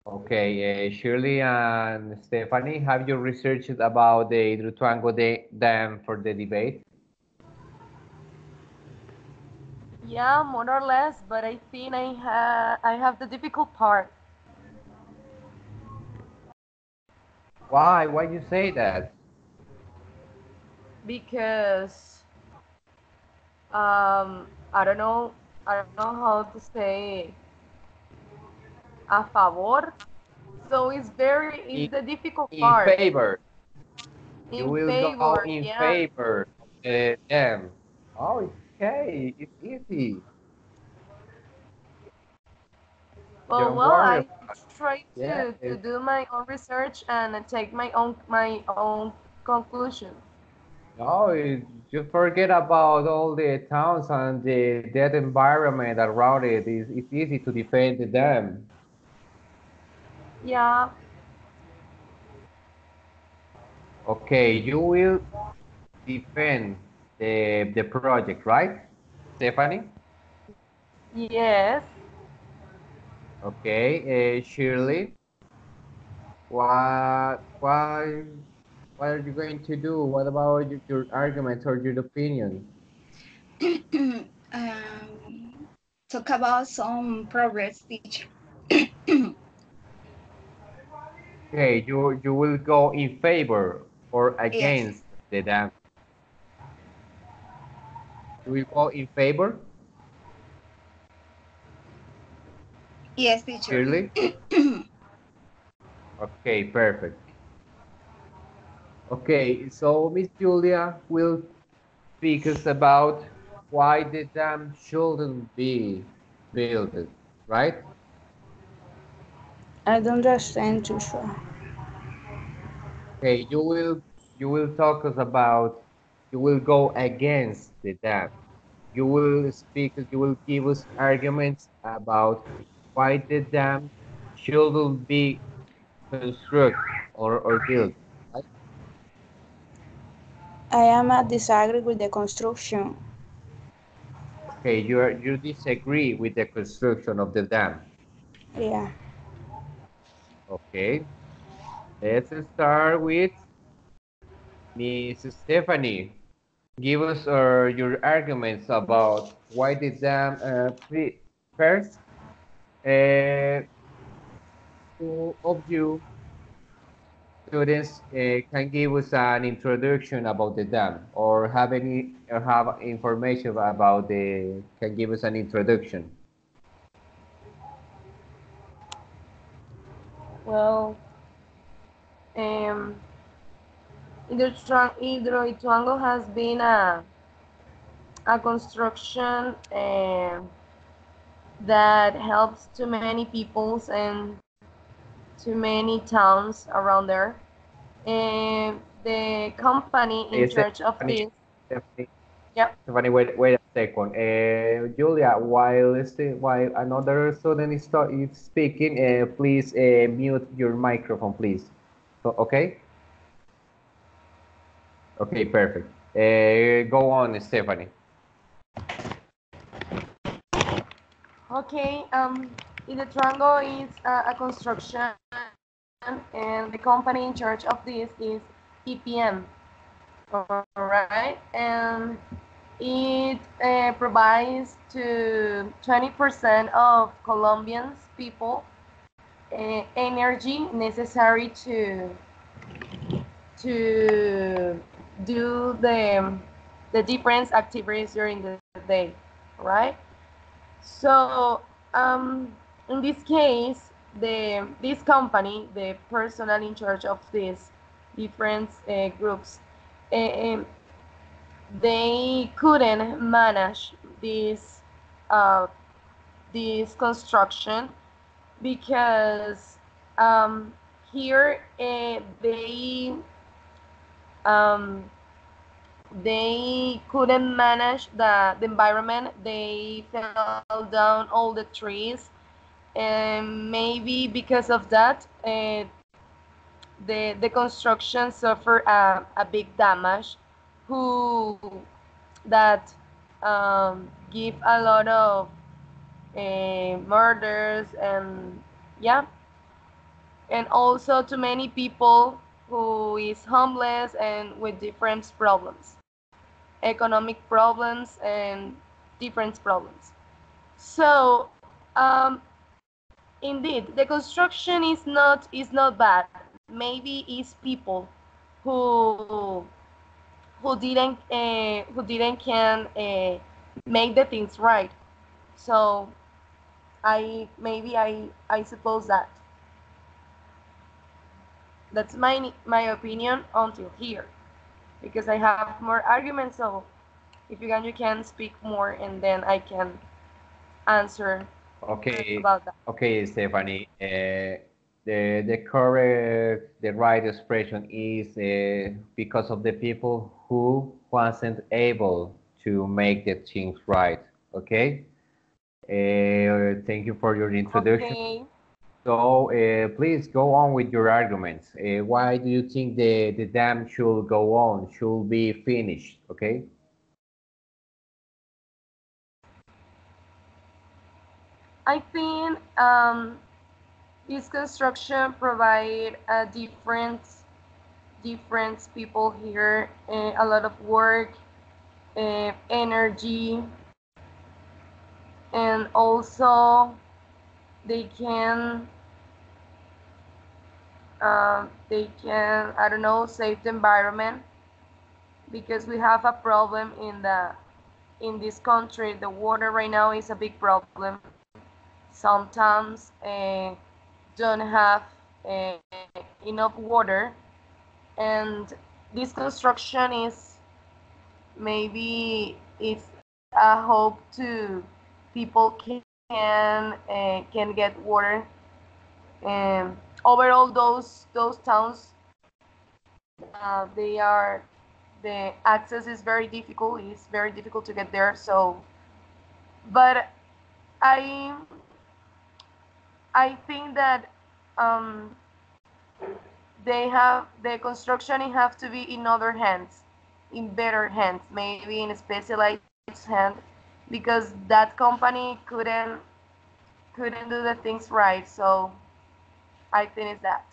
Okay, Shirley and Stephanie, have you researched about the Hidroituango Dam for the debate? Yeah, more or less, but I think I have the difficult part Why? Why you say that? because I don't know how to say a favor. So In, it's the difficult in part. favor. You In will go favor, in yeah. favor of the dam. Oh, it's okay. It's easy. Don't Well, worry I about try it. Yeah, to do my own research and take my own conclusion. no, you forget about all the towns and the dead environment around it. It's easy to defend the dam. Yeah. Okay, you will defend the project, right, Stephanie? Yes. Okay, Shirley, what what are you going to do? What about your arguments or your opinion? Talk about some progress, teacher. Okay, you will go in favor or Yes, against the dam. You will go in favor, yes, teacher. Shirley? Okay, perfect. Okay, so Miss Julia will speak us about why the dam shouldn't be built, right? I don't understand, Joshua. Okay, you will talk us about you will go against the dam. You will speak, you will give us arguments about why the dam shouldn't be constructed or built. Right? I am a disagree with the construction. Okay, you disagree with the construction of the dam. Yeah. Okay, let's start with Miss Stephanie. Give us your arguments about why the dam. First, uh, two of you students can give us an introduction about the dam, or have any or have information about the can give us an introduction. Well, um, Hidroituango has been a construction that helps to many peoples and to many towns around there. And the company in charge of Stephanie, this, Stephanie, yep. Stephanie, wait a second. Julia, while another student is speaking, please mute your microphone, please. So, okay? Okay, perfect. Go on, Stephanie. Okay, Hidroituango is a construction, and the company in charge of this is EPM. All right, and it provides to 20% of Colombians people energy necessary to do the different activities during the day, right? So in this case, this company, the personnel in charge of these different groups, uh, they couldn't manage uh, this construction because um, here um, they couldn't manage the environment. They fell down all the trees, and maybe because of that, the construction suffered a big damage. Who that give a lot of murders and yeah. and also to many people who is homeless and with different problems, economic problems and different problems. So indeed, the construction is not bad. Maybe it's people who who didn't can make the things right. So I suppose that's my opinion until here, because I have more arguments. So if you can speak more, and then I can answer Okay, about that. okay, Stephanie. The correct, the right expression is because of the people who wasn't able to make the things right. Okay. Thank you for your introduction. Okay. So please go on with your arguments. Why do you think the dam should go on, should be finished? Okay. I think this construction provide a different people here, a lot of work, energy, and also they can I don't know, save the environment, because we have a problem in this country. The water right now is a big problem. Sometimes don't have uh, enough water, and this construction is maybe it's a hope to people can get water. And overall, those towns, they are the access is very difficult. It's very difficult to get there. So, but I I think that um, they have the construction, it have to be in other hands, in better hands, maybe in a specialized hand, because that company couldn't do the things right. So I think it's that.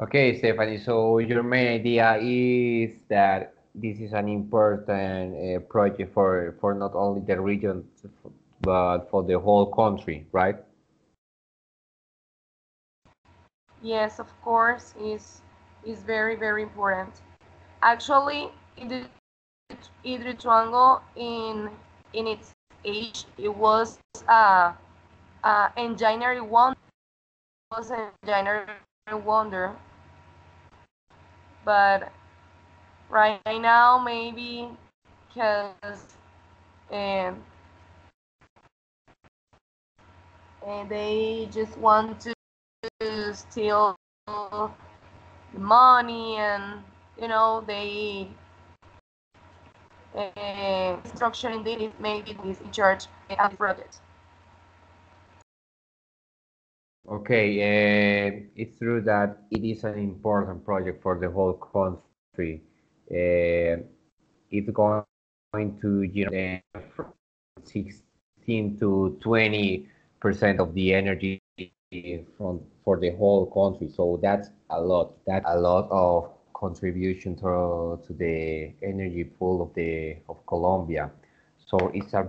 Okay, Stephanie. So your main idea is that this is an important project for not only the region but for the whole country, right? Yes, of course, is very very important. Actually, Hidroituango in its age, it was engineering wonder. Was an engineering wonder, but right now maybe because um, they just want to steal the money, and they construction indeed is maybe is in charge of the project. Okay, it's true that it is an important project for the whole country. Uh, it's going to generate from 16 to 20% of the energy from for the whole country. So that's a lot. That's a lot of contribution to the energy pool of Colombia. So it's a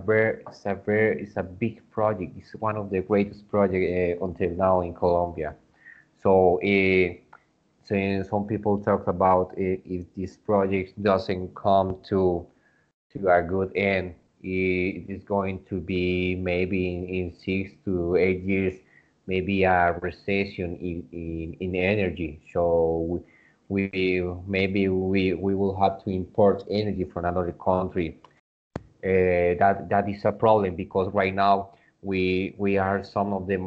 big project. It's one of the greatest projects until now in Colombia. So since some people talk about if this project doesn't come to a good end, it is going to be maybe in 6 to 8 years, maybe a recession in energy. So we will have to import energy from another country. That is a problem because right now we are some of the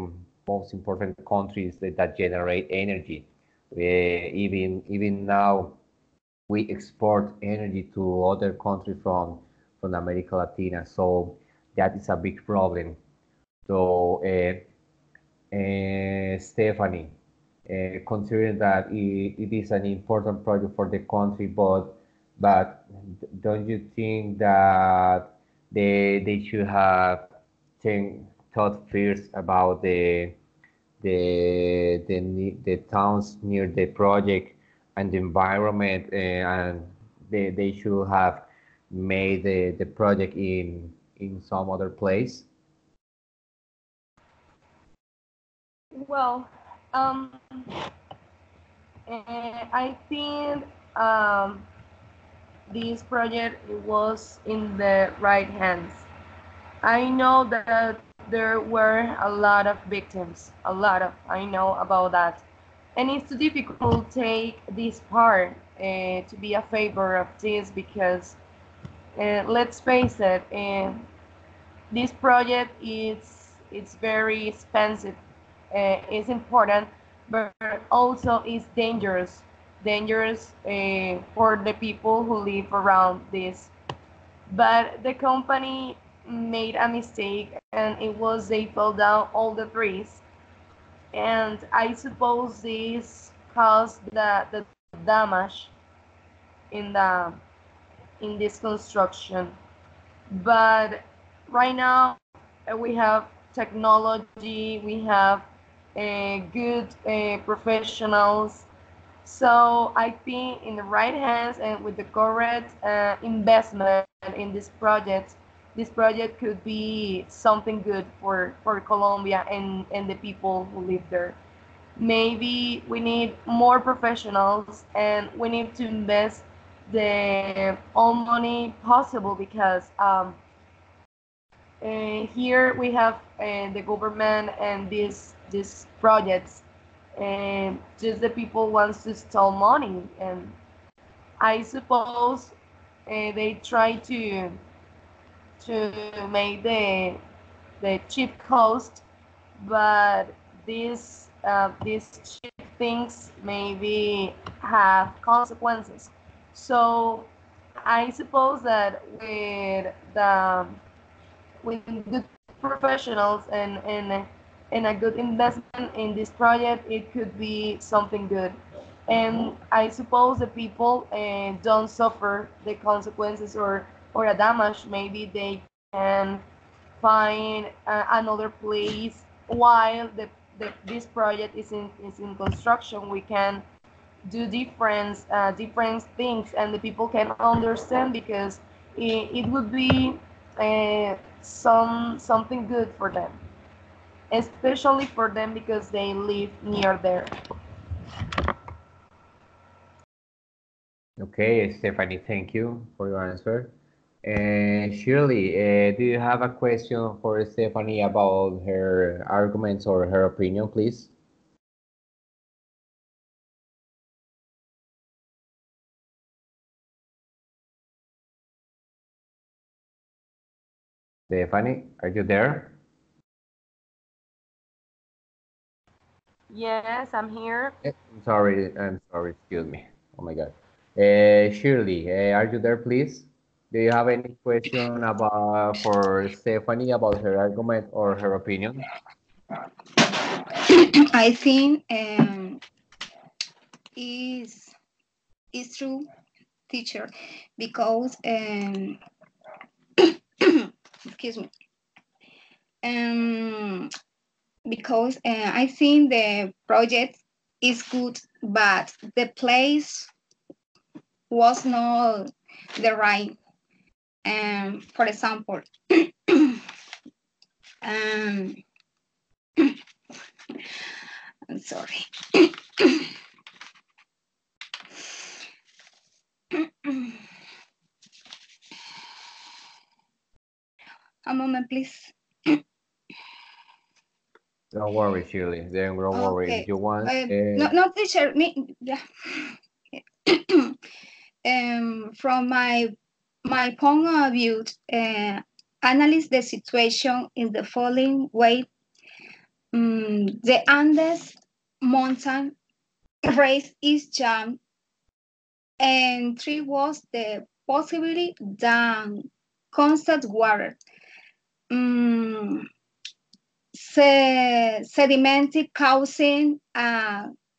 most important countries that generate energy. Even now we export energy to other countries from America Latina. So that is a big problem. So Stephanie, considering that it is an important project for the country, but don't you think that they should have thought first about the towns near the project and the environment, and they should have made the project in some other place. Well, um, I think um, this project was in the right hands. I know that there were a lot of victims, a lot of, I know about that. And it's too difficult to take this part to be a favor of this because let's face it, this project is it's very expensive. It's important, but also it's dangerous for the people who live around this. But the company made a mistake, and it was they fell down all the trees, and I suppose this caused the damage in the in this construction. But right now we have technology, we have good professionals. So I think in the right hands and with the correct investment in this project could be something good for Colombia and the people who live there. Maybe we need more professionals and we need to invest the all money possible because here we have the government and these projects, and just the people wants to steal money, and I suppose they try to make the cheap cost, but these cheap things maybe have consequences. So I suppose that with good professionals and a good investment in this project, it could be something good. And I suppose the people don't suffer the consequences or a damage. Maybe they can find another place while this project is in construction. We can do different things, and the people can understand because it would be something good for them, especially for them because they live near there. Okay, Stephanie, thank you for your answer. And Shirley, do you have a question for Stephanie about her arguments or her opinion, please? Stephanie, are you there? Yes, I'm here. I'm sorry, excuse me. Oh my God. Shirley, are you there, please? Do you have any question about for Stephanie about her argument or her opinion? I think is true, teacher, because excuse me, um, because I think the project is good, but the place was not the right. For example, um, I'm sorry. A moment, please. Don't worry, Shirley. Don't worry. If Okay. you want, No, no, teacher. Me, yeah. From my point of view, analyze the situation in the following way. The Andes mountain race is jam, and three was the possibility that constant water. Um, Sedimented causing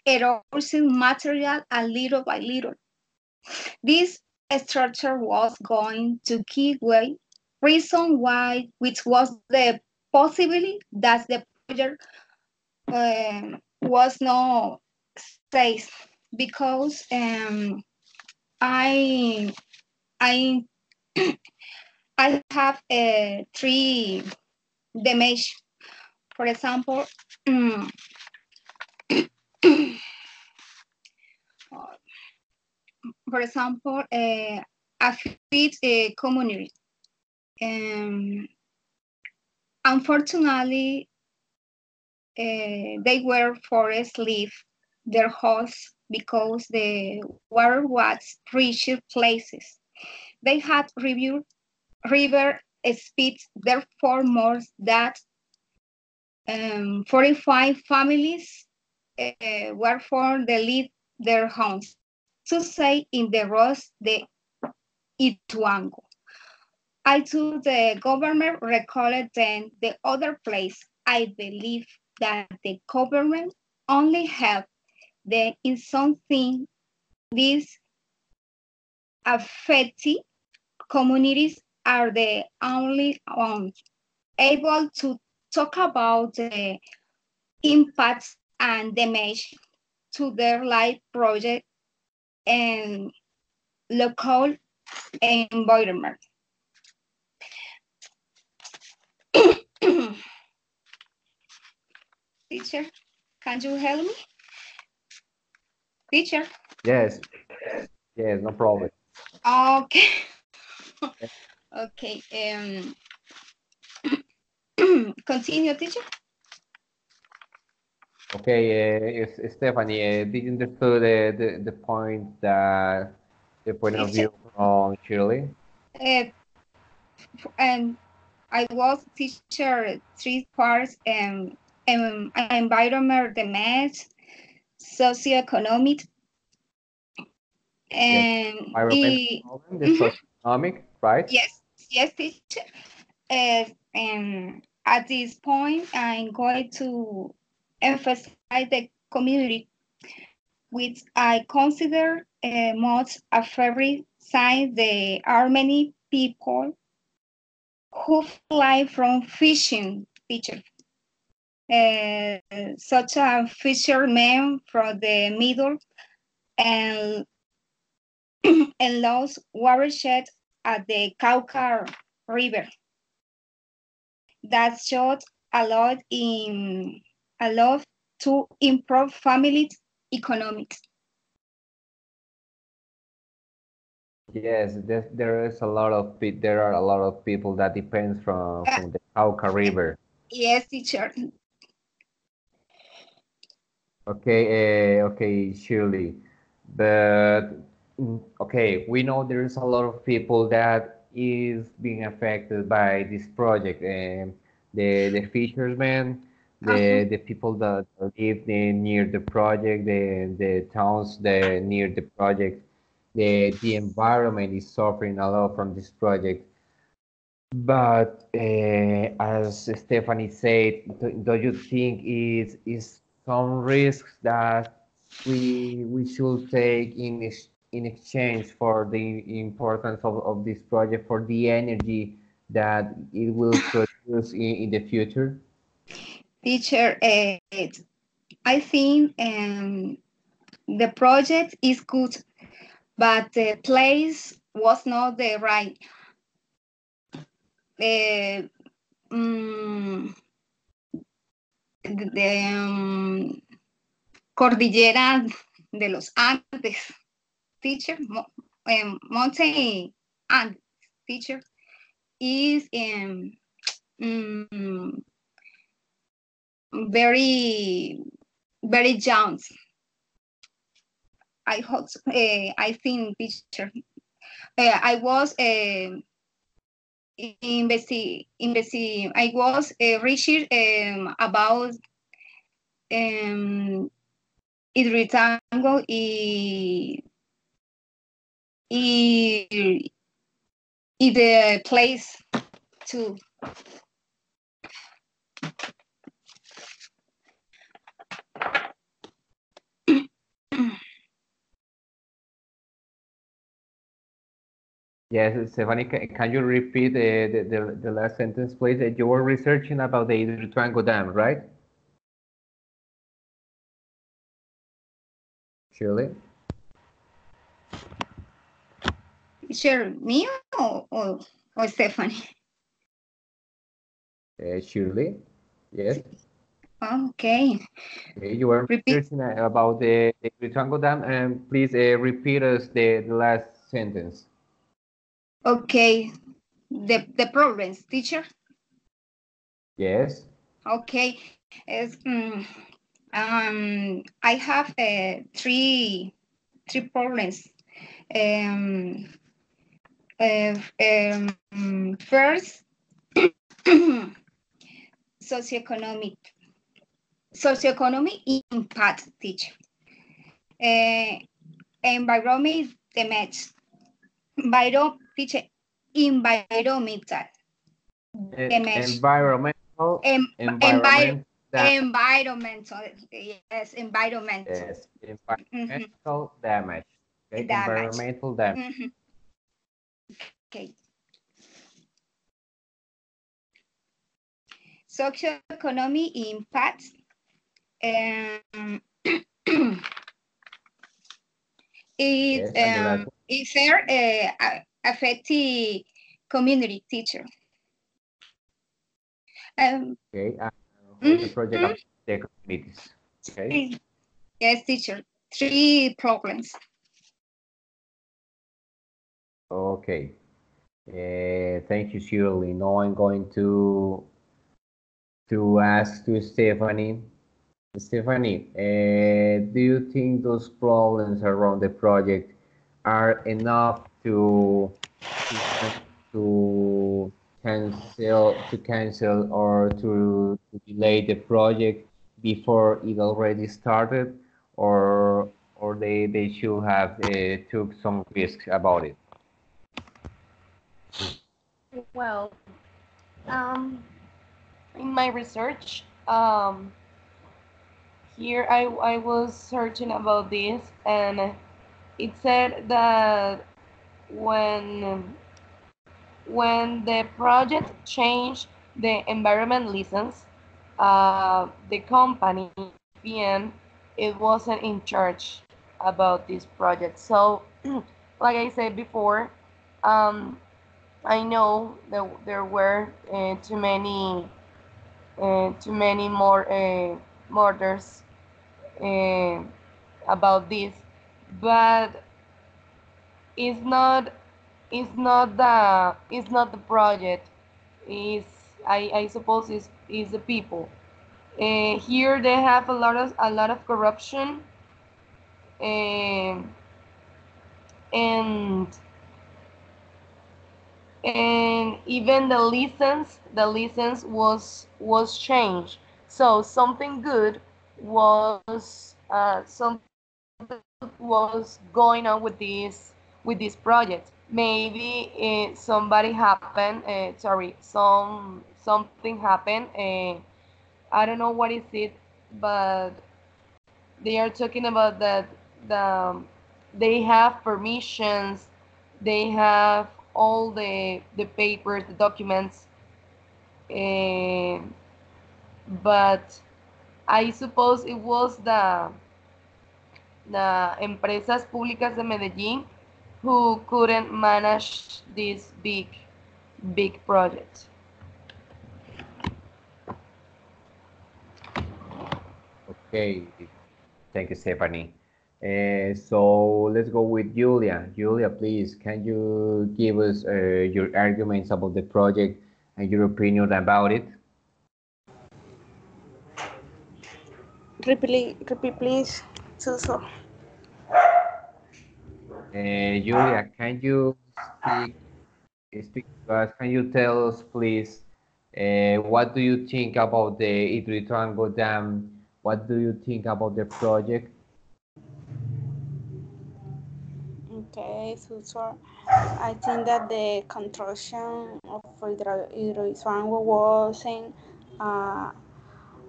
erosion material a little by little. This structure was going to give way reason why, which was the possibility that the project was not safe because I I I have three damage. For example, mm, for example, a fit community. Um, Unfortunately, they were forced to leave their house because the water was reached places. They had reviewed river speeds, therefore more than 45 families were forced to leave their homes. To say in the Ros de Ituango. I told the government recalled then the other place. I believe that the government only helped them in something these affected communities are the only ones able to talk about the impacts and damage to their life project and local environment. Teacher, can you help me? Teacher? Yes, yes, no problem. Okay. Okay. Continue, teacher. Okay, Stephanie, did you understand the point that the point of Teacher, view from Shirley? uh, and I was teacher three parts environment, the math, socioeconomic, Yes, and environmental problem, the mhm, socioeconomic, right? yes, yes, teacher. And at this point, I'm going to emphasize the community, which I consider most a favorite sign. There are many people who fly from fishing, teacher, uh, such a fisherman from the middle and, and lost watershed at the Cauca River. That showed a lot to improve family economics. Yes, there is a lot of there are a lot of people that depends Uh, from the Cauca River. yes, teacher. Okay, okay, Shirley, but okay, we know there is a lot of people that is being affected by this project, and the fishermen, Uh-huh. the people that live near the project, the towns near the project, the environment is suffering a lot from this project. But as Stephanie said, do you think is some risks that we should take in exchange for the importance of this project for the energy that it will produce in the future? Teacher, I think the project is good, but the place was not the right. Uh, mm, the Cordillera de los Andes, teacher, mountain Andes, teacher, is mm, very, very young. I hope, I think, teacher. I was I was research about Hidroituango y, y the place too. Yes, Stephanie, can you repeat the last sentence, please? You were researching about the Hidroituango Dam, right? Shirley? Sure, me or Stephanie? Shirley? Yes. Okay. Okay, you were Repeat. researching about the Hidroituango Dam, and please repeat us the last sentence. Okay. The problems, teacher. Yes. Okay. Is I have three problems. Um, First, socioeconomic socioeconomic impact, teacher. Uh, Environment damage. Teacher, environmental damage. Environmental, Em, envir, environment damage. environmental, yes, environmental. Yes, Mhm, environmental damage. Okay, damage. environmental damage. Mhm, okay. Socioeconomic impact. Um, Yes, and the last one. it fair affect the community, teacher. Um, Okay, how the project mhm, affects the communities. Okay. yes, teacher. Three problems. Okay. Thank you, Shirley. Now I'm going to ask to Stephanie. Stephanie, do you think those problems around the project are enough to cancel or to delay the project before it already started, or they should have took some risks about it? Well, um, in my research, here I was searching about this, and it said that when the project changed the environment license, the company PM it wasn't in charge about this project. So, like I said before, um, I know that there were too many more murders uh, about this, but it's not it's not the project. Is I suppose is the people. Here they have a lot of corruption, um, and even the license was changed. So something good was going on with this project. Maybe somebody happened. Sorry, something happened. I don't know what is it, but they are talking about that the they have permissions, they have all the papers, the documents, uh, but I suppose it was the Empresas Públicas de Medellín who couldn't manage this big project. Okay, thank you, Stephanie. So let's go with Julia. Julia, please, can you give us your arguments about the project and your opinion about it? Repeat, please, Suso. Julia, can you speak to us? Can you tell us, please, what do you think about the Hidroituango Dam? What do you think about the project? Okay, Suso. I think that the construction of Hidroituango wasn't uh,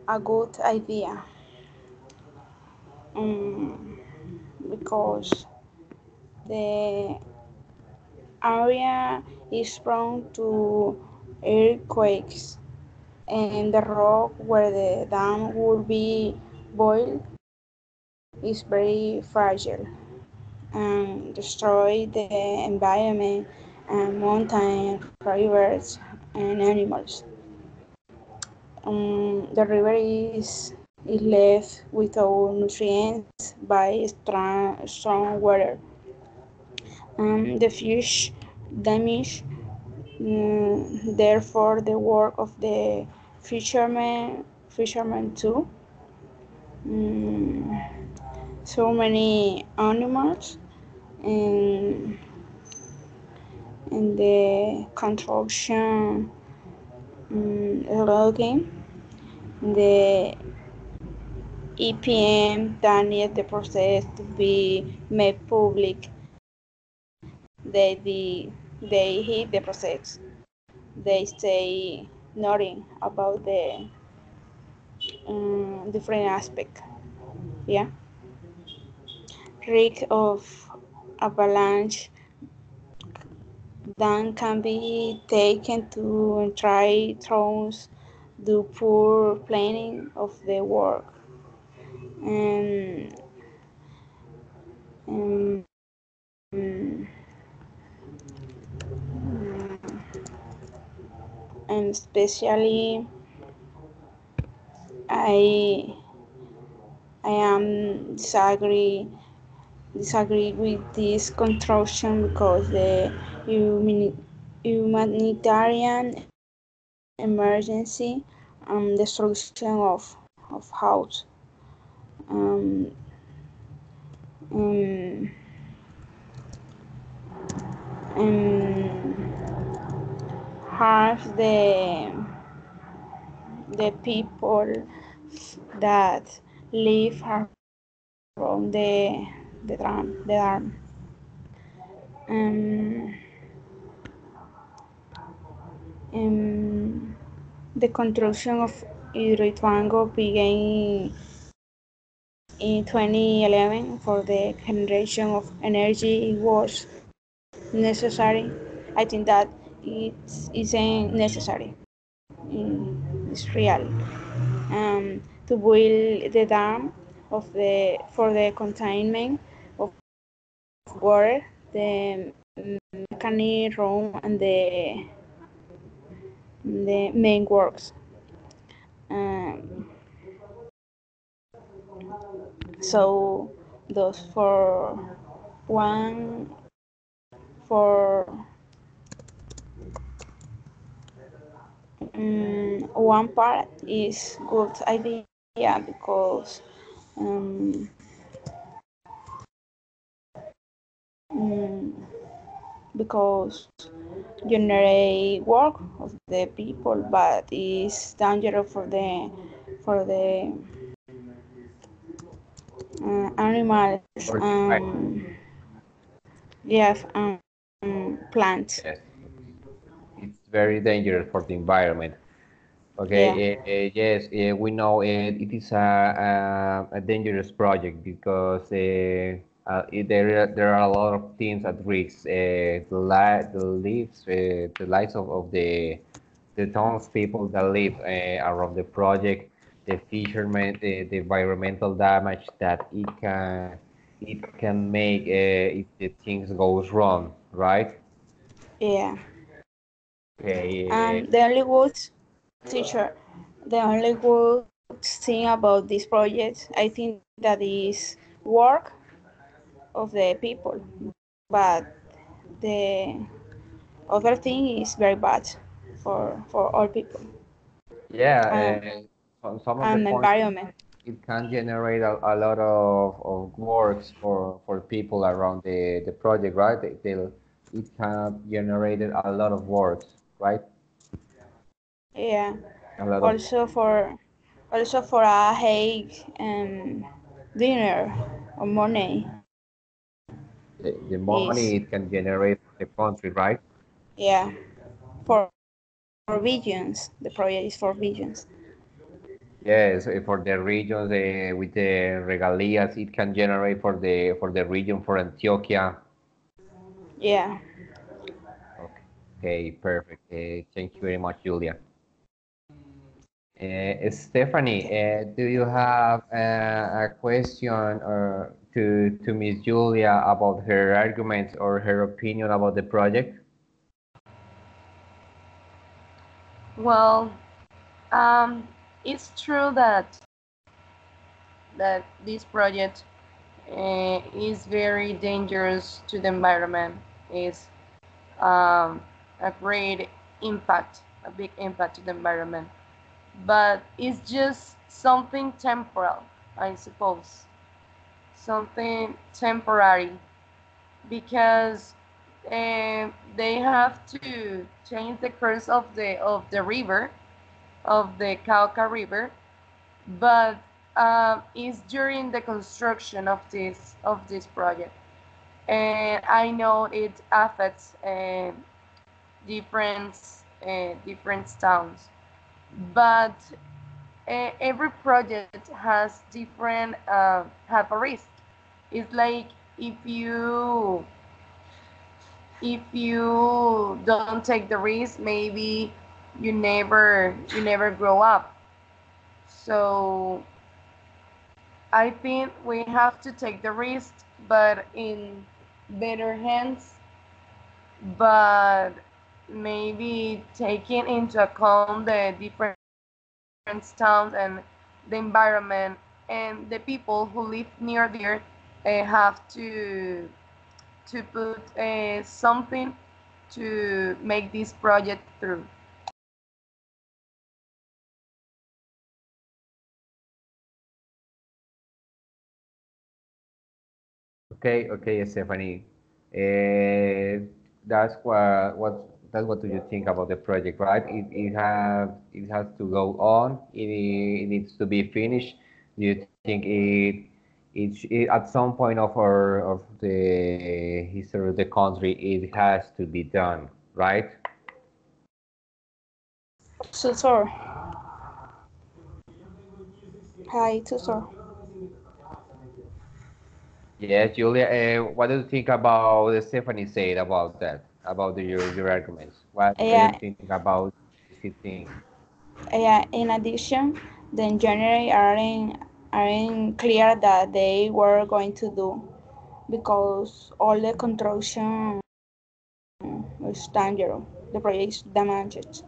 a good idea um, because the area is prone to earthquakes, and the rock where the dam will be built is very fragile and destroy the environment and mountain, rivers, and animals. The river is left without nutrients by strong water. The fish damage, therefore the work of the fishermen too. Mm, so many animals and the construction, logging, the EPM that need the process to be made public. They hit the process. They say nothing about the different aspect. Yeah, risk of avalanche then can be taken to try throws the poor planning of the work. And um, and especially I I am disagree with this construction because the humanitarian emergency and destruction of house um, um, um, harms the people that live around the dam. Um, um, the construction of Hidroituango began in 2011 for the generation of energy. It was necessary. I think that it isn't necessary. It's real. To build the dam for the containment of water, the mechanic room, and the main works. Um, so those one for one part is good idea because um, um, because generate work of the people, but it's dangerous for the animals For the environment. yes plants. Yes, it's very dangerous for the environment. Yeah, Okay, yes, we know it is a dangerous project because there are a lot of things at risk. The lives of the townspeople that live around the project, the fishermen, the environmental damage that it can make if the things goes wrong, right? yeah. Okay, The only good teacher, the only good thing about this project, I think that is work of the people, but the other thing is very bad for all people yeah, um, some of the and points environment. it can generate a lot of works for people around the project, right? It can generate a lot of works, right? Yeah. A lot of Also for a hike dinner or money the is money it can generate for the country, right? yeah for visions. The project is for visions. Yes, for the regions with the regalias it can generate for the region for Antioquia. Yeah. Okay, perfect. Thank you very much, Julia. Stephanie, do you have a question or to Miss Julia about her arguments or her opinion about the project? Well, it's true that this project is very dangerous to the environment. Is a great impact, a big impact to the environment. But it's just something temporal, I suppose, something temporary, because they have to change the course of the river, of the Cauca River, but it's during the construction of this project, and I know it affects different different towns, but every project has different have a risk. It's like if you don't take the risk, maybe you never grow up. So I think we have to take the risk, but in better hands, but maybe taking into account the different towns and the environment and the people who live near there have to put something to make this project through. Okay, okay, Stephanie. That's that's what do you think about the project, right? It has to go on. It needs to be finished. Do you think at some point of the history of the country it has to be done, right? Tutor. Hi, tutor. Yes, Julia. What do you think about what Stephanie said about that? About your arguments? What do you Yeah, think about she think? yeah. In addition, the engineers aren't clear that they were going to do because all the construction is dangerous. The project is damaged.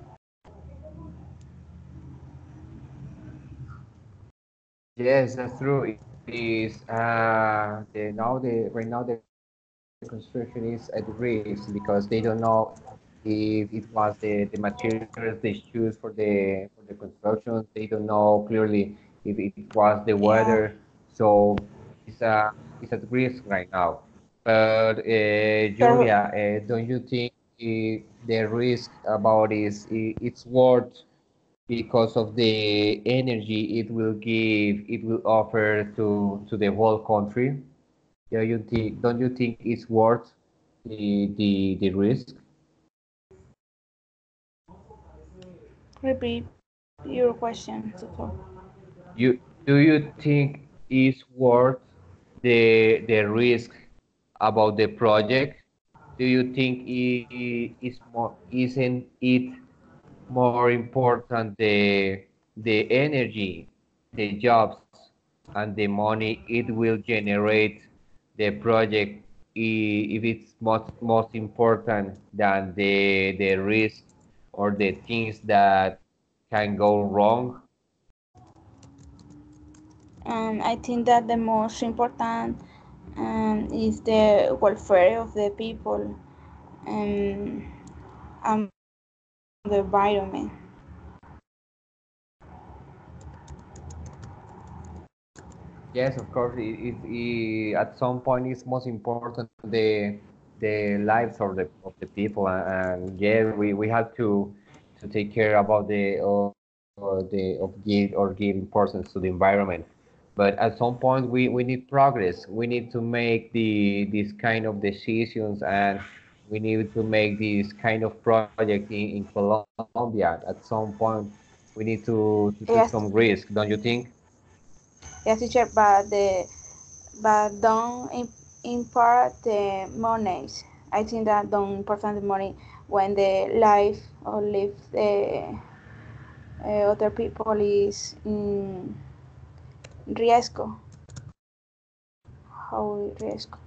Yes, that's true. It is right now the construction is at risk because they don't know if it was the materials they choose for the construction. They don't know clearly if it was the weather. Yeah. So it's at risk right now. But Per- Julia, don't you think the risk about it's worth because of the energy it will offer to the whole country? Don't you think it's worth the risk? Repeat your question, tutor. Do you think it's worth the risk about the project? Do you think isn't it more important the energy, the jobs, and the money it will generate the project if it's most important than the risk or the things that can go wrong? I think that the most important is the welfare of the people um, and the environment. Yes, of course. At some point, it's most important the lives of the people, and yeah, we have to take care about give importance to the environment. But at some point, we need progress. We need to make these kind of decisions, and we need to make this kind of project in Colombia. At some point, we need to take some Yes, risk, don't you think? yes, teacher, but don't import the monies. I think that don't import the money. when the life or live the other people is in riesgo. How riesgo?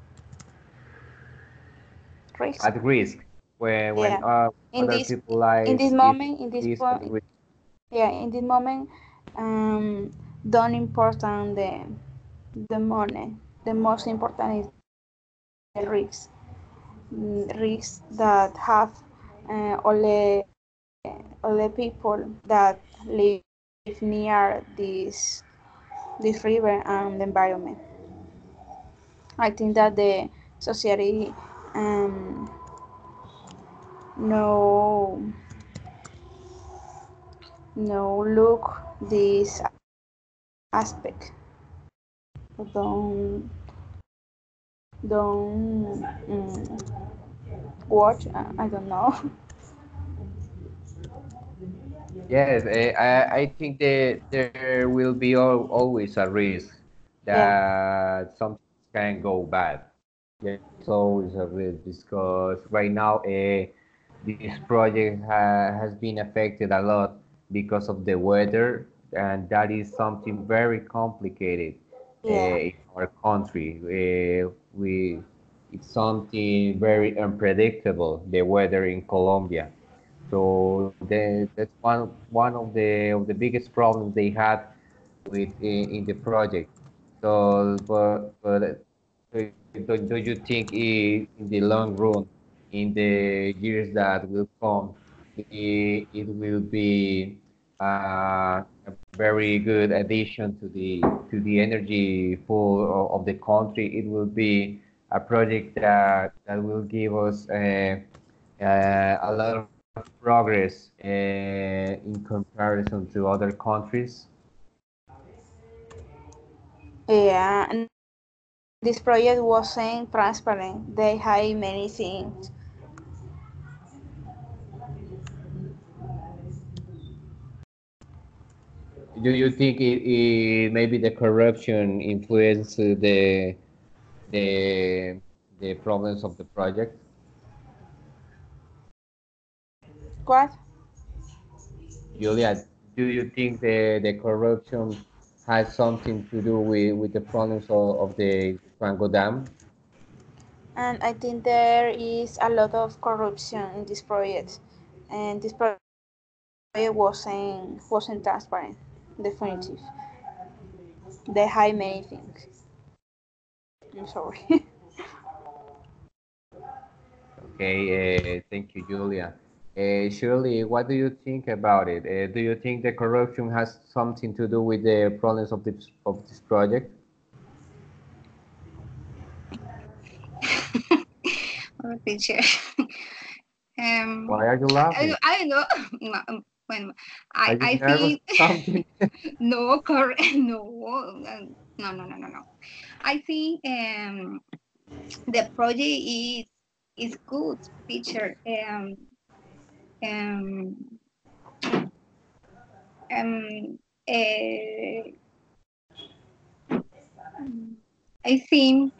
Risk. At risk when Yeah. In other this people in lives this moment, in this is at point, risk. yeah, in this moment, don't important the money. The most important is the risks. Risks that have all the people that live near this river and the environment. I think that the society um, no no look this aspect. Don't don't watch. I don't know. Yes, I think that there will be always a risk Yeah, that something can go bad. Yeah, it's always a risk because right now this project has been affected a lot because of the weather, and that is something very complicated yeah, in our country. It's something very unpredictable, the weather in Colombia. So that's one of the biggest problems they had in the project. So, do you think in the long run, in the years that will come, it will be a very good addition to the energy pool of the country? It will be a project that will give us a lot of progress in comparison to other countries. yeah. And this project wasn't transparent. They hide many things. Do you think maybe the corruption influenced the the problems of the project? What? Julia, do you think the corruption has something to do with the problems of the Franco Dam? And I think there is a lot of corruption in this project, and this project wasn't transparent. Definitive. They hide many things. I'm sorry. Okay, thank you, Julia. Shirley, what do you think about it? Do you think the corruption has something to do with the problems of this project? Oh, teacher. Why are you laughing? I know. When Are you I nervous think or something? no correct no no. I think the project is good, teacher. Um um uh, I think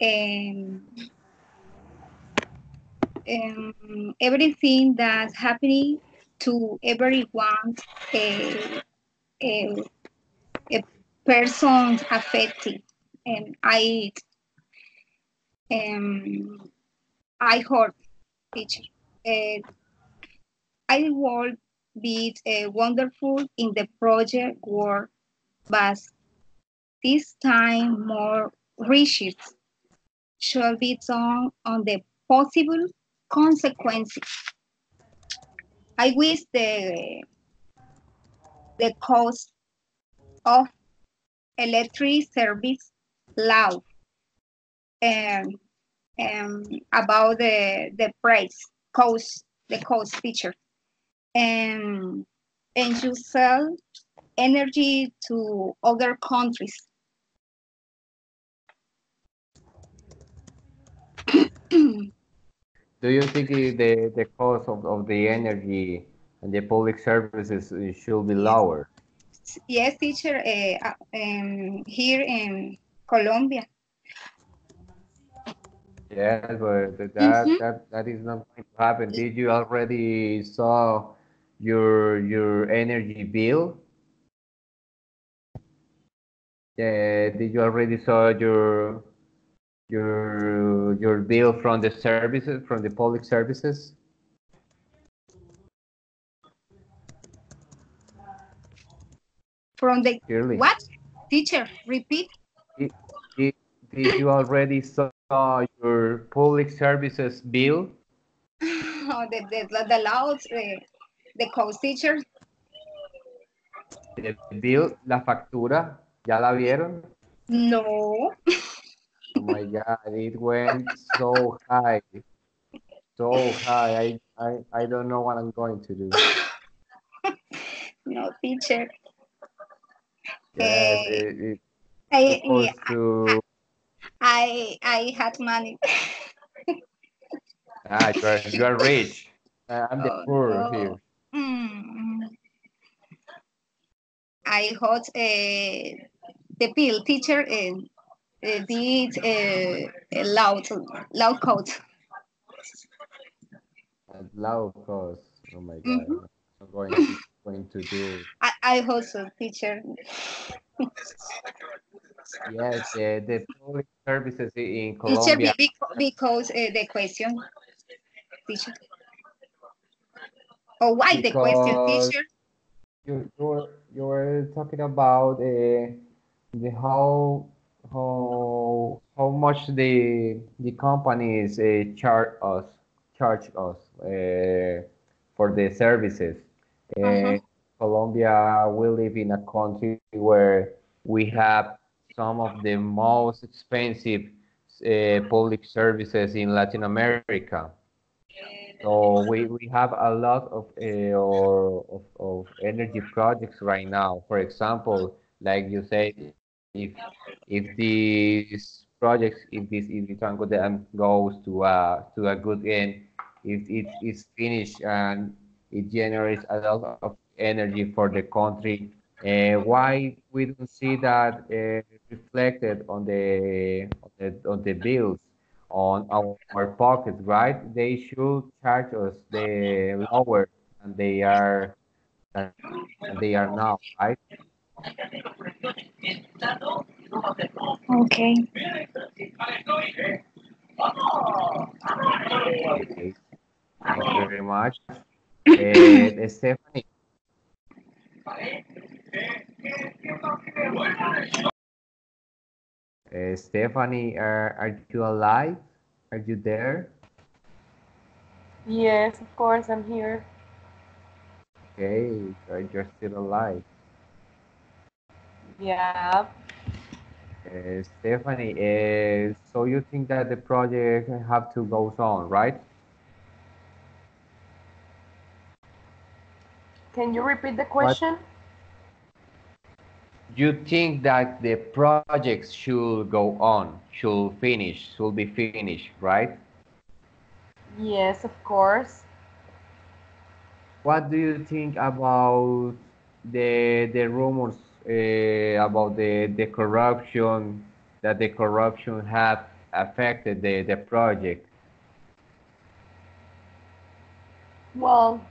everything that's happening to everyone, uh, uh, a person affected. And um, I heard teacher. Uh, I will be wonderful in the project work, but this time more research should be done on the possible consequences. I wish the cost of electric service law um, about the price cost the cost feature and you sell energy to other countries. Do you think the cost of the energy and the public services should be Yes, lower? yes, teacher. Here in Colombia. Yes, but Mhm. that is not going to happen. Did you already saw your energy bill? Did you already saw your bill from the services, from the public services? From the Clearly. what? Teacher, repeat. Did, did, did you already saw your public services bill? Oh, the loud, the coach teacher. The bill, la factura, ¿ya la vieron? No. Oh my God, it went so high, so high. I don't know what I'm going to do. No, teacher. Yes, Uh, it's I, supposed to. I had money. Ah, you are rich. I'm the Oh poor no. here. Mm, I heard the bill teacher did a loud code. At low cost. Oh my God, Mhm. I'm going to do. I heard so teacher. Yes, the public services in Teacher Colombia because the question teacher. Oh, why the question because teacher? you were talking about the how much the companies charge us for the services. Uh-huh. Colombia, we live in a country where we have some of the most expensive public services in Latin America. So we have a lot of energy projects right now. For example, like you said, if these projects, if the Tango Dam goes to a good end, if it is finished and it generates a lot of energy for the country, why we don't see that reflected on the bills on our pockets, right? They should charge us the lower than they are now, right? Okay. Okay, thank you very much. Stephanie, Stephanie, are you alive? Are you there? Yes, of course, I'm here. Okay, so you're still alive. Yeah. Stephanie, so you think that the project have to goes on, right? Can you repeat the What question? you think that the project should go on, should be finished, right? Yes, of course. What do you think about the rumors about the corruption that the corruption have affected the project? Well,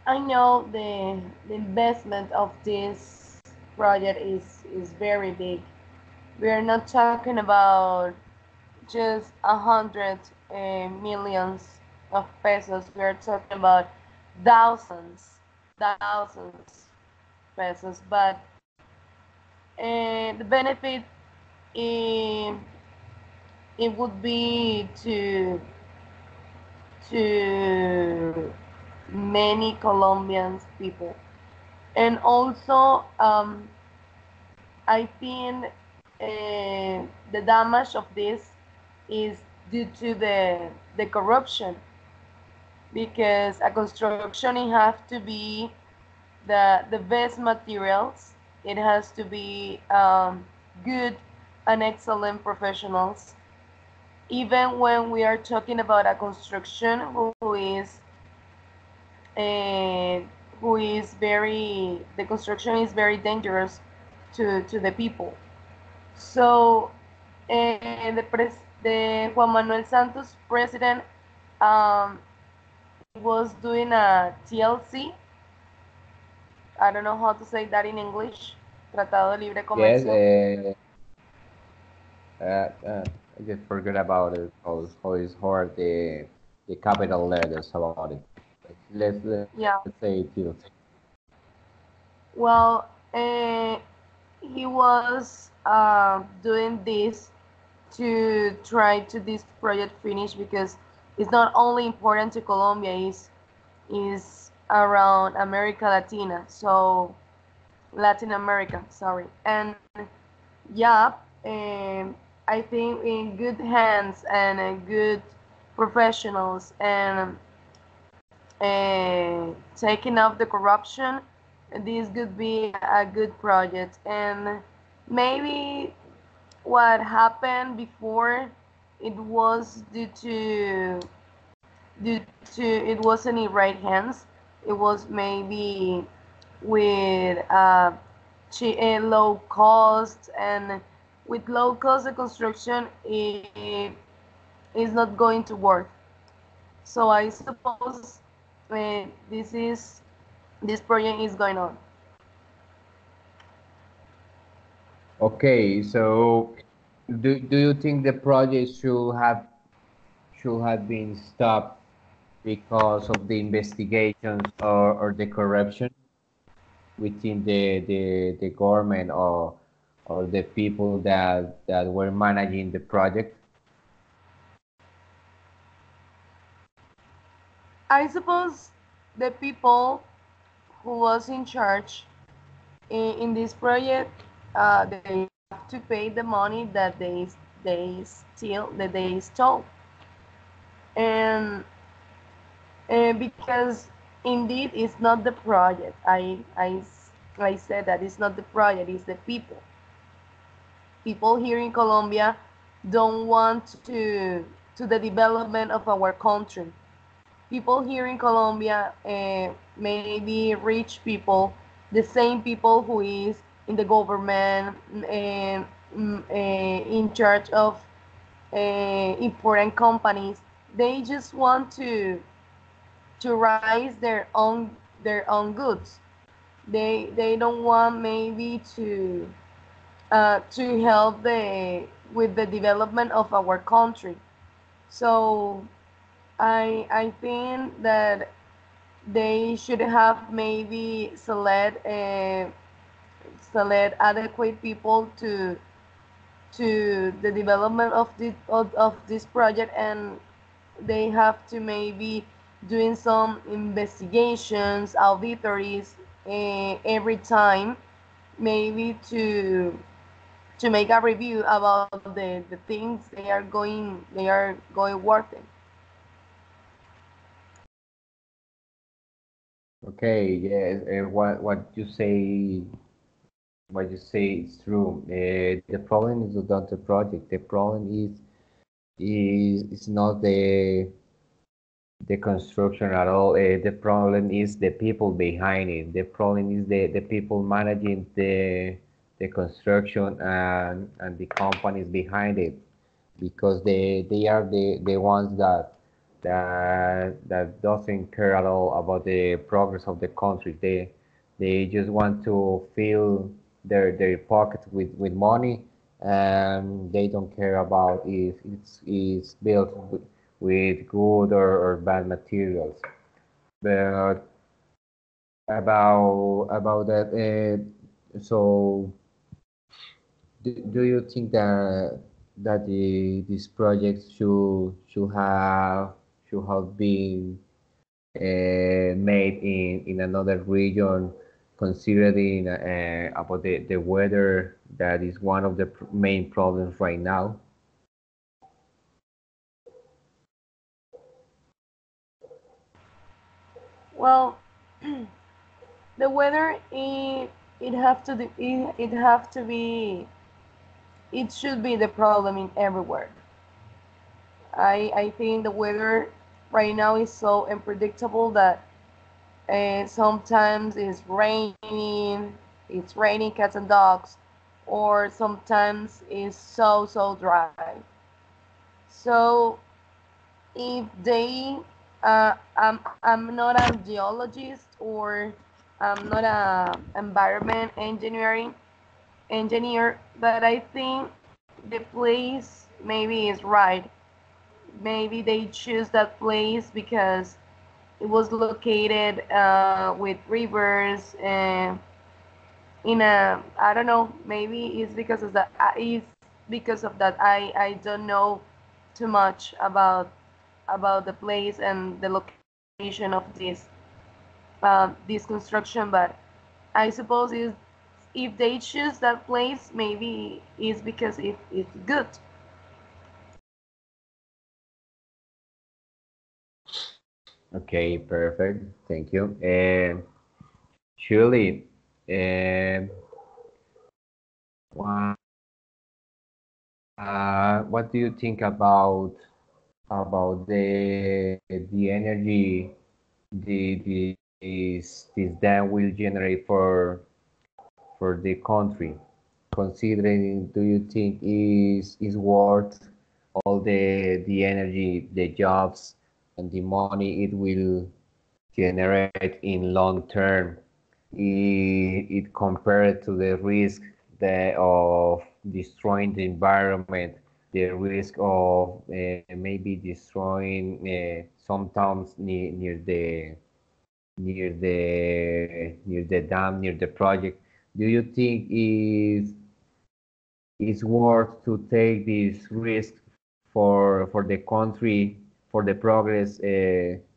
I know the investment of this project is very big. We are not talking about just 100 millions of pesos. We are talking about thousands, thousands pesos. But the benefit eh, it would be to many Colombian people, and also I think the damage of this is due to the corruption, because a construction it have to be the best materials. It has to be good and excellent professionals. Even when we are talking about a construction uh, who is very the construction is very dangerous to the people. So the the Juan Manuel Santos president um, was doing a TLC. I don't know how to say that in English. Tratado de Libre Yes, Comercio. I just forgot about it. How is hard the capital letters about it. Yeah. Let's say TLC. Well, he was doing this to try to this project finish because it's not only important to Colombia, is around America Latina, so Latin America, sorry. And yeah, I think in good hands and good professionals and taking off the corruption, this could be a good project. And maybe what happened before, it was due to it wasn't in right hands. It was maybe with low cost, and with low cost the construction it is not going to work. So I suppose this project is going on. Okay, so do you think the project should have been stopped because of the investigations or the corruption within the government or the people that were managing the project? I suppose the people who was in charge in this project, they have to pay the money that they stole, and because indeed it's not the project. I said that it's not the project, it's the people. People here in Colombia don't want to the development of our country. People here in Colombia, maybe rich people, the same people who is in the government, in charge of important companies, they just want to rise their own goods. They don't want maybe to help the with the development of our country. So I think that they should have maybe select adequate people to the development of this project, and they have to maybe doing some investigations, auditories every time, maybe to make a review about the things they are going working. Okay, yes, what you say is true. The problem is not the project. The problem is not the construction at all. The problem is the people behind it. The problem is the people managing the construction and the companies behind it, because they are the ones that doesn't care at all about the progress of the country. They just want to fill their pockets with money, and they don't care about if it's built with good or bad materials. But about that, so do you think that this project should have been made in another region, considering about the weather that is one of the main problems right now? Well, the weather it have to it have to be it should be the problem in everywhere. I think the weather right now is so unpredictable that sometimes it's raining cats and dogs, or sometimes it's so dry. So if they, I'm not a geologist or I'm not a environment engineer, but I think the place maybe is right. Maybe they choose that place because it was located with rivers and in a, I don't know, maybe it's because of that. It's because of that. I don't know too much about the place and the location of this construction, but I suppose is if they choose that place, maybe it's because it's good. Okay, perfect. Thank you. Surely, um, wha- what do you think about the energy this dam will generate for the country? Considering, do you think is worth all the energy, the jobs, and the money it will generate in long term? It compared to the risk of destroying the environment, the risk of maybe destroying sometimes near the dam, near the project. Do you think is worth to take this risk for the country, for the progress,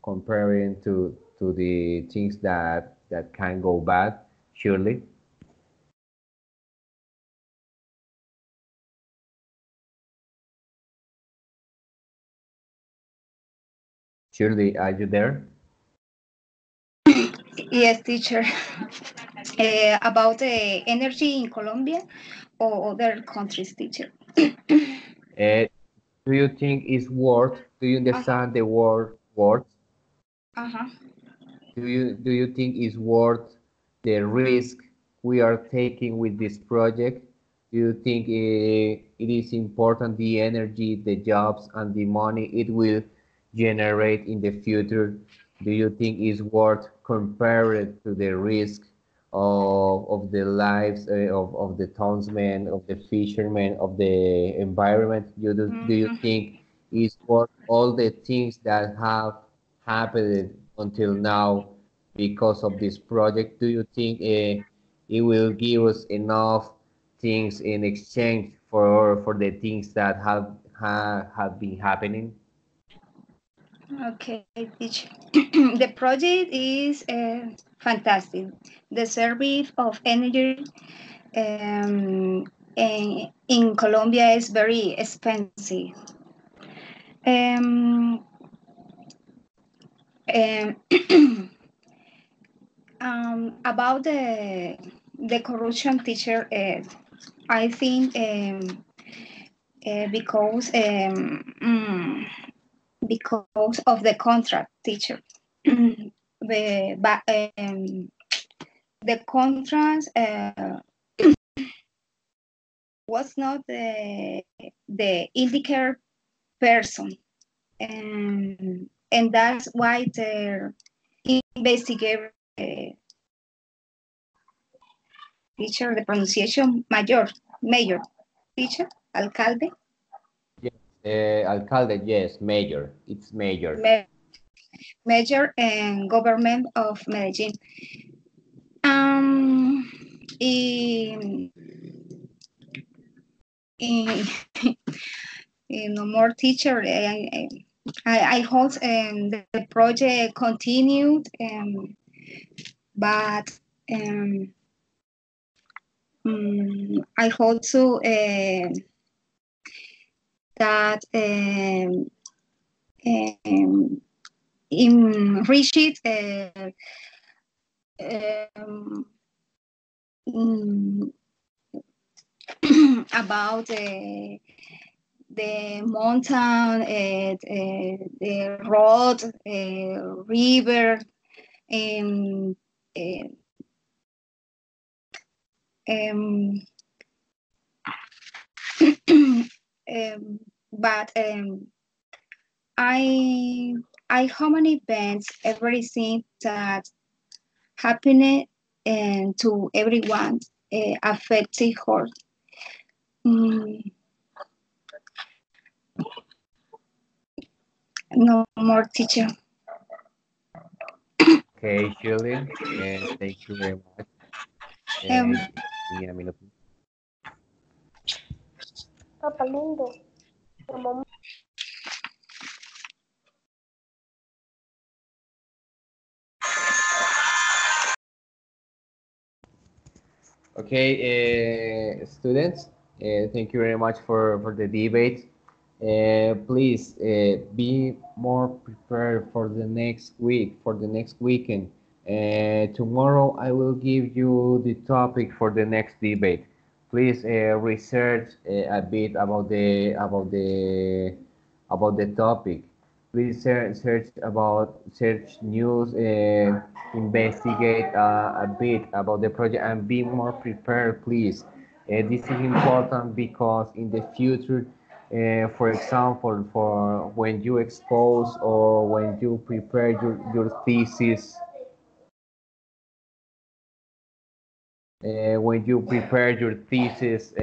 comparing to the things that can go bad? Surely. Surely, are you there? Yes, teacher. About energy in Colombia or other countries, teacher. Uh, do you think it's worth? Do you Uh-huh. understand the word worth? Uh-huh. Do you think it's worth the risk we are taking with this project? Do you think it is important the energy, the jobs, and the money it will generate in the future? Do you think it's worth compared to the risk of the lives of the townsmen, of the fishermen, of the environment? Do you Mhm. think it's worth all the things that have happened until now because of this project? Do you think it will give us enough things in exchange for the things that have been happening? Okay, teacher. The project is fantastic. The service of energy in Colombia is very expensive. Um, um, about the corruption, teacher, I think because because of the contract, teacher. the but the contract was not the indicated person, and that's why the investigator teacher the pronunciation mayor teacher alcalde Yes, alcalde, yes, mayor. It's mayor. ma- mayor and government of Medellin. Um, in, in, in no more teacher. I hope the project continued, but um, I hope so that um, in reach it um, mm, about the mountain, the road, river, and um, um, but I I how many events, everything that happened and to everyone affected her. Mm, no more teacher. Okay, Shirley, thank you very much. Um, Give me a minute. Papá lindo. Mamá. Okay, students, thank you very much for the debate. Please be more prepared for the next week, for the next weekend. Tomorrow I will give you the topic for the next debate. Please research a bit about the topic. Please search news, investigate a bit about the project and be more prepared, please. This is important because in the future, for example, for when you expose or when you prepare your thesis, when you prepare your thesis,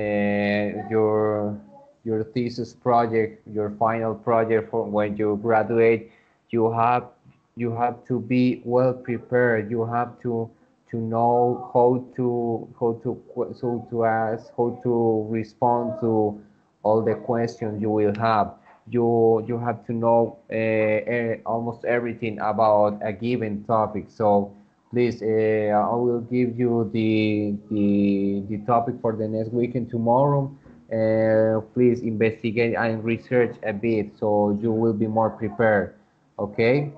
your thesis project, your final project for when you graduate, you have you have to be well prepared. You have to know how to ask, how to respond to all the questions you will have. You have to know almost everything about a given topic. So please, I will give you the topic for the next weekend tomorrow. Please investigate and research a bit so you will be more prepared. Okay?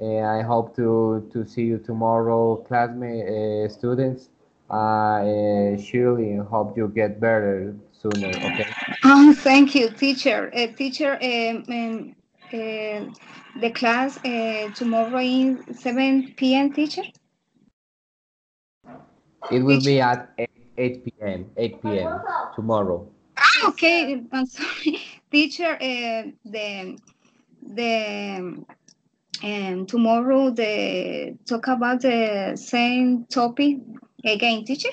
I hope to see you tomorrow, classmate, students. Surely hope you get better sooner. Okay? oh, thank you, teacher. Teacher, the class tomorrow is 7 p.m. Teacher. It will Teacher. be at 8 p.m. 8 p.m. tomorrow. Okay, I'm sorry, teacher. The tomorrow the talk about the same topic again, teacher.